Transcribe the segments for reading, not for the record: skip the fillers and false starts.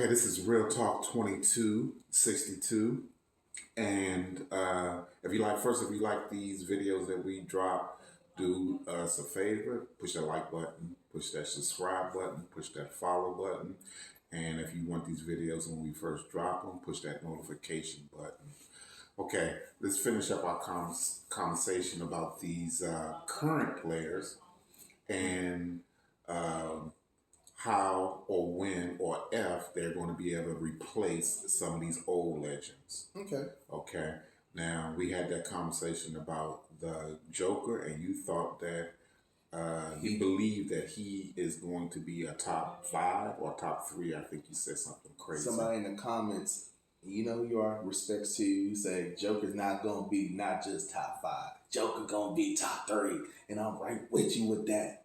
Okay, this is Real Talk 2262. And if you like these videos that we drop, do us a favor, push that like button, push that subscribe button, push that follow button. And if you want these videos when we first drop them, push that notification button. Okay, let's finish up our conversation about these current players and um, how or when or if they're going to be able to replace some of these old legends. Okay. Okay. Now, we had that conversation about the Joker, and you thought that you believe that he is going to be a top five or top three. I think you said something crazy. Somebody in the comments, you know who you are, respects to you, say Joker's not going to be not just top five. Joker going to be top three. And I'm right with you with that.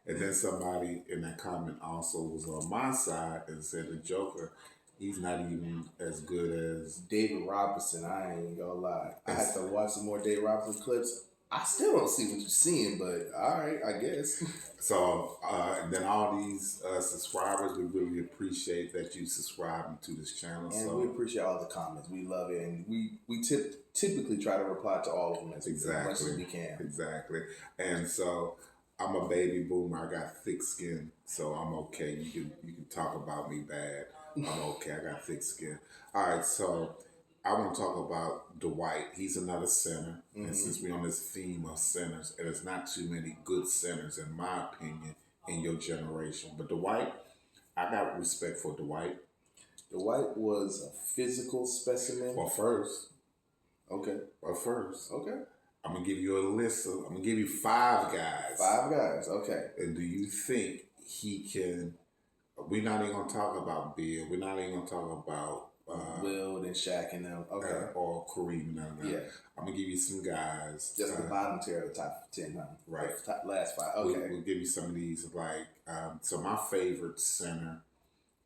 And then somebody in that comment also was on my side and said the Joker, he's not even as good as David Robinson. I ain't gonna lie. I have to watch some more David Robinson clips. I still don't see what you're seeing, but all right, I guess. So, and then all these subscribers, we really appreciate that you subscribing to this channel. And we appreciate all the comments. We love it, and we typically try to reply to all of them as much as we can. Exactly. And so, I'm a baby boomer. I got thick skin, so I'm okay. You can talk about me bad. I'm okay. I got thick skin. All right, so I want to talk about Dwight. He's another center. Mm-hmm. And since we're on this theme of centers, and there's not too many good centers, in my opinion, in your generation. But Dwight, I got respect for Dwight. Dwight was a physical specimen. Well, first. Okay. Okay. I'm going to give you a list of, I'm going to give you five guys. Five guys, okay. And do you think he can, we're not even going to talk about Bill. We're not even going to talk about Will and Shaq and them. Okay. Or Kareem and them. Yeah. I'm going to give you some guys. Just the bottom tier of the top 10, huh? Right. Last five. Okay. We'll give you some of these. So my favorite center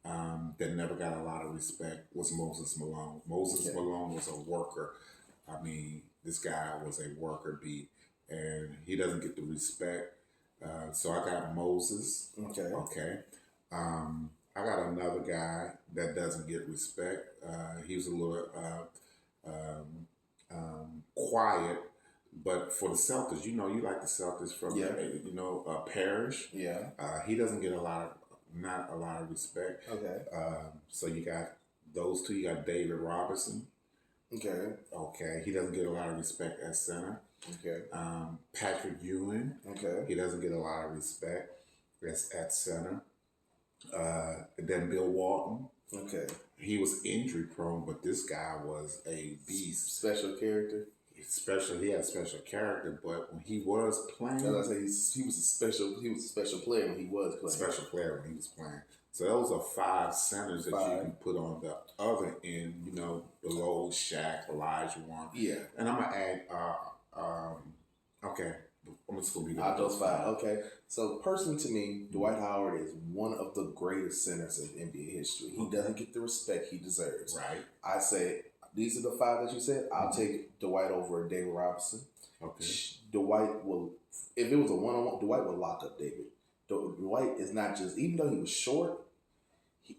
that never got a lot of respect was Moses Malone. Malone was a worker. I mean, this guy was a worker bee, and he doesn't get the respect. So I got Moses. Okay. I got another guy that doesn't get respect. He was a little quiet, but for the Celtics, you like the Celtics from Parrish. Yeah. He doesn't get not a lot of respect. Okay. So you got those two. You got David Robinson. Okay. He doesn't get a lot of respect at center. Okay. Patrick Ewing. Okay. He doesn't get a lot of respect at center. Then Bill Walton. Okay. He was injury prone, but this guy was a beast. Special character. He had a special character, but when he was playing, he was a special player when he was playing. Special player when he was playing. So those are five centers that you can put on the other end, below Shaq, Olajuwon. Yeah. And I'm gonna add okay. I'm just gonna be those five. Okay. So personally to me, Dwight Howard is one of the greatest centers in NBA history. He doesn't get the respect he deserves. Right. I say these are the five that you said. I'll take Dwight over David Robinson. Okay. Dwight will, if it was a one-on-one, Dwight would lock up David. Dwight is not just, even though he was short,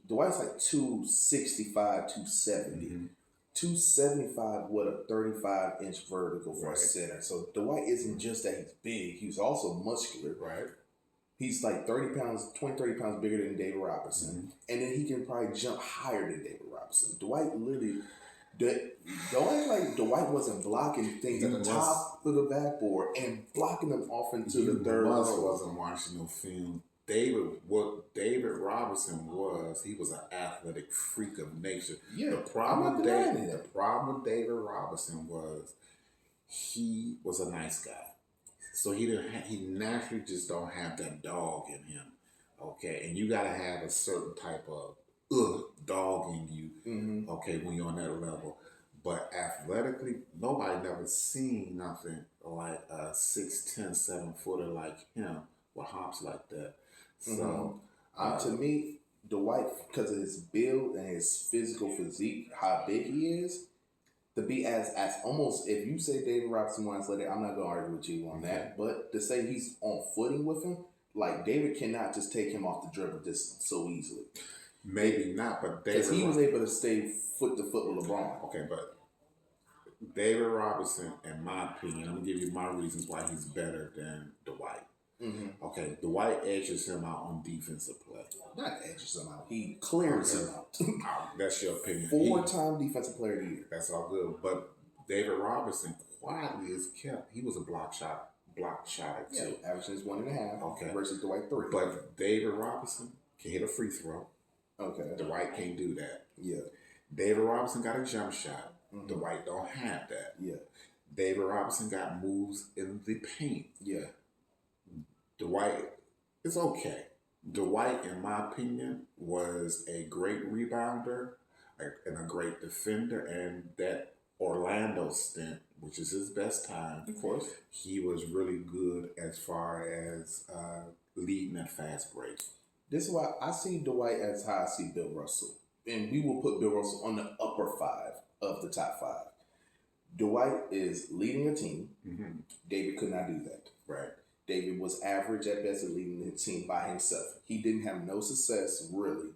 Dwight's like 265, 270. Mm-hmm. 275 with a 35-inch vertical for a center. So Dwight isn't just that he's big, he's also muscular. Right. He's like 30 pounds bigger than David Robinson. Mm-hmm. And then he can probably jump higher than David Robinson. Dwight literally, Dwight wasn't blocking things at the top of the backboard and blocking them off into the third row. Wasn't watching no film. What David Robinson was, he was an athletic freak of nature. Yeah, the problem with David Robinson was he was a nice guy. So he naturally just don't have that dog in him. Okay, and you gotta have a certain type of dog in you. Mm-hmm. Okay, when you're on that level. But athletically, nobody never seen nothing like a 6'10", 7-footer like him with hops like that. So, to me, Dwight, because of his build and his physical physique, how big he is, to be as almost, if you say David Robinson one athletic, I'm not going to argue with you on that. But to say he's on footing with him, like David cannot just take him off the dribble just so easily. Maybe not, but Because he was able to stay foot to foot with LeBron. Okay, but David Robinson, in my opinion, I'm gonna give you my reasons why he's better than Dwight. Mm-hmm. Okay, Dwight edges him out on defensive play. Not edges him out. He clears him out. That's your opinion. 4-time defensive player of the year. That's all good. But David Robinson quietly is kept. He was a block shot too. Yeah, averaging is 1.5. Okay. Versus Dwight 3. But David Robinson can hit a free throw. Okay. Dwight can't do that. Yeah. David Robinson got a jump shot. Mm-hmm. Dwight don't have that. Yeah. David Robinson got moves in the paint. Yeah. Dwight is okay. Dwight, in my opinion, was a great rebounder and a great defender, and that Orlando stint, which is his best time, of course, he was really good as far as leading that fast break. This is why I see Dwight as how I see Bill Russell. And we will put Bill Russell on the upper 5 of the top 5. Dwight is leading a team. Mm-hmm. David could not do that. Right. David was average at best at leading the team by himself. He didn't have no success, really,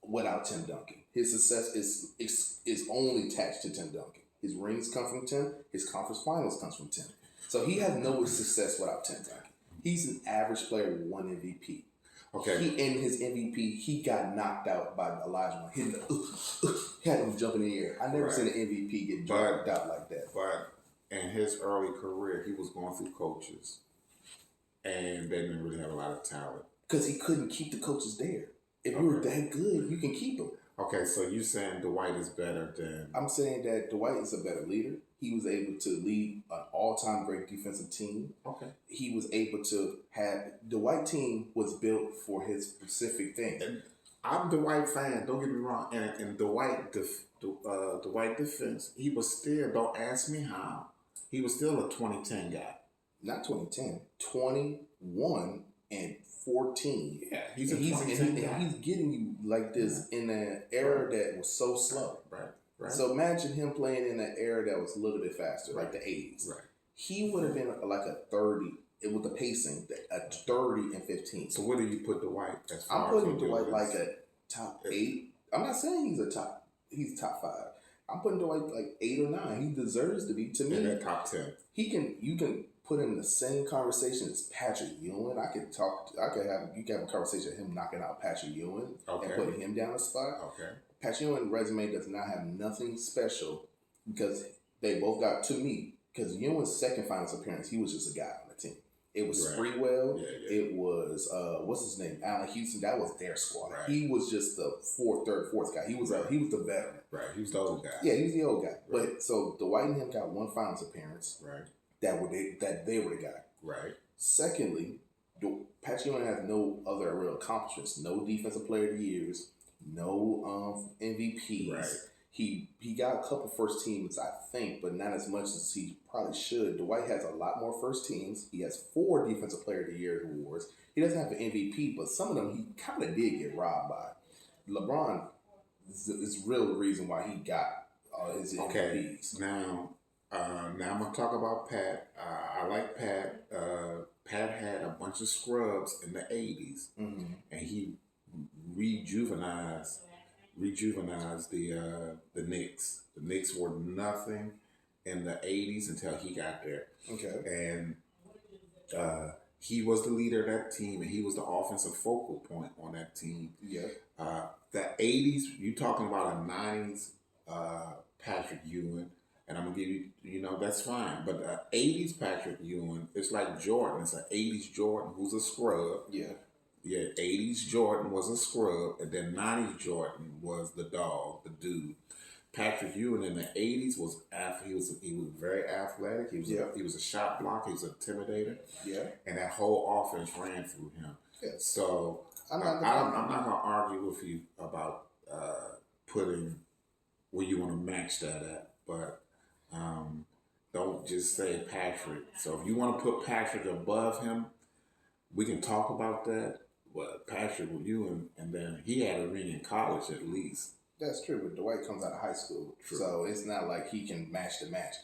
without Tim Duncan. His success is only attached to Tim Duncan. His rings come from Tim. His conference finals comes from Tim. So he had no success without Tim Duncan. He's an average player with 1 MVP. Okay. In his MVP, he got knocked out by Elijah. He had him jumping in the air. I never seen an MVP get jumped out like that. But in his early career, he was going through coaches, and they didn't really have a lot of talent. Because he couldn't keep the coaches there. If you were that good, you can keep them. Okay, so you saying Dwight is better than... I'm saying that Dwight is a better leader. He was able to lead an all-time great defensive team. Okay. He was able to have... The Dwight team was built for his specific thing. And I'm a Dwight fan, don't get me wrong. And Dwight defense, he was still, don't ask me how, he was still a 2010 guy. Not 2010. 21 and 14. Yeah, he's a 2010 guy. And he's getting you like this in an era that was so slow. Right. So imagine him playing in an era that was a little bit faster, like the 80s. Right. He would have been like a 30, with the pacing, a 30 and 15. So where do you put Dwight as far I'm putting as Dwight like a top 8. I'm not saying he's top 5. I'm putting Dwight like 8 or 9. He deserves to be, to me. In that top 10. You can put him in the same conversation as Patrick Ewing. You can have a conversation of him knocking out Patrick Ewing and putting him down a spot. Okay. Patrick Ewing's resume does not have nothing special because they both got, to me, because Ewing's second finals appearance, he was just a guy on the team. It was Sprewell. Yeah. It was, what's his name? Allen Houston. That was their squad. Right. He was just the third, fourth guy. He was the veteran. Right. He was the old guy. Yeah, he was the old guy. Right. But so Dwight and him got 1 finals appearance. Right. That they were the guy. Right. Secondly, Patrick Ewing has no other real accomplishments. No defensive player of the years. No MVPs. Right. He got a couple first teams, I think, but not as much as he probably should. Dwight has a lot more first teams. He has 4 defensive player of the year awards. He doesn't have an MVP, but some of them he kind of did get robbed by. LeBron is real reason why he got his MVPs. Now I'm going to talk about Pat. I like Pat. Pat had a bunch of scrubs in the 80s, and he rejuvenized the Knicks. The Knicks were nothing in the 80s until he got there. Okay. And he was the leader of that team, and he was the offensive focal point on that team. Yeah. The 80s, you talking about a 90s Patrick Ewing, and I'm going to give you, that's fine. But the 80s Patrick Ewing, it's like Jordan. It's an 80s Jordan who's a scrub. Yeah. Yeah, 80s Jordan was a scrub, and then 90s Jordan was the dog, the dude. Patrick Ewing in the 80s was he was very athletic. He was a shot blocker. He was an intimidator. Yeah, and that whole offense ran through him. Yeah. So I'm not going to argue with you about putting where you want to match that at, but don't just say Patrick. So if you want to put Patrick above him, we can talk about that. But Patrick Ewing, and then he had a ring in college at least. That's true, but Dwight comes out of high school, so it's not like he can match the match.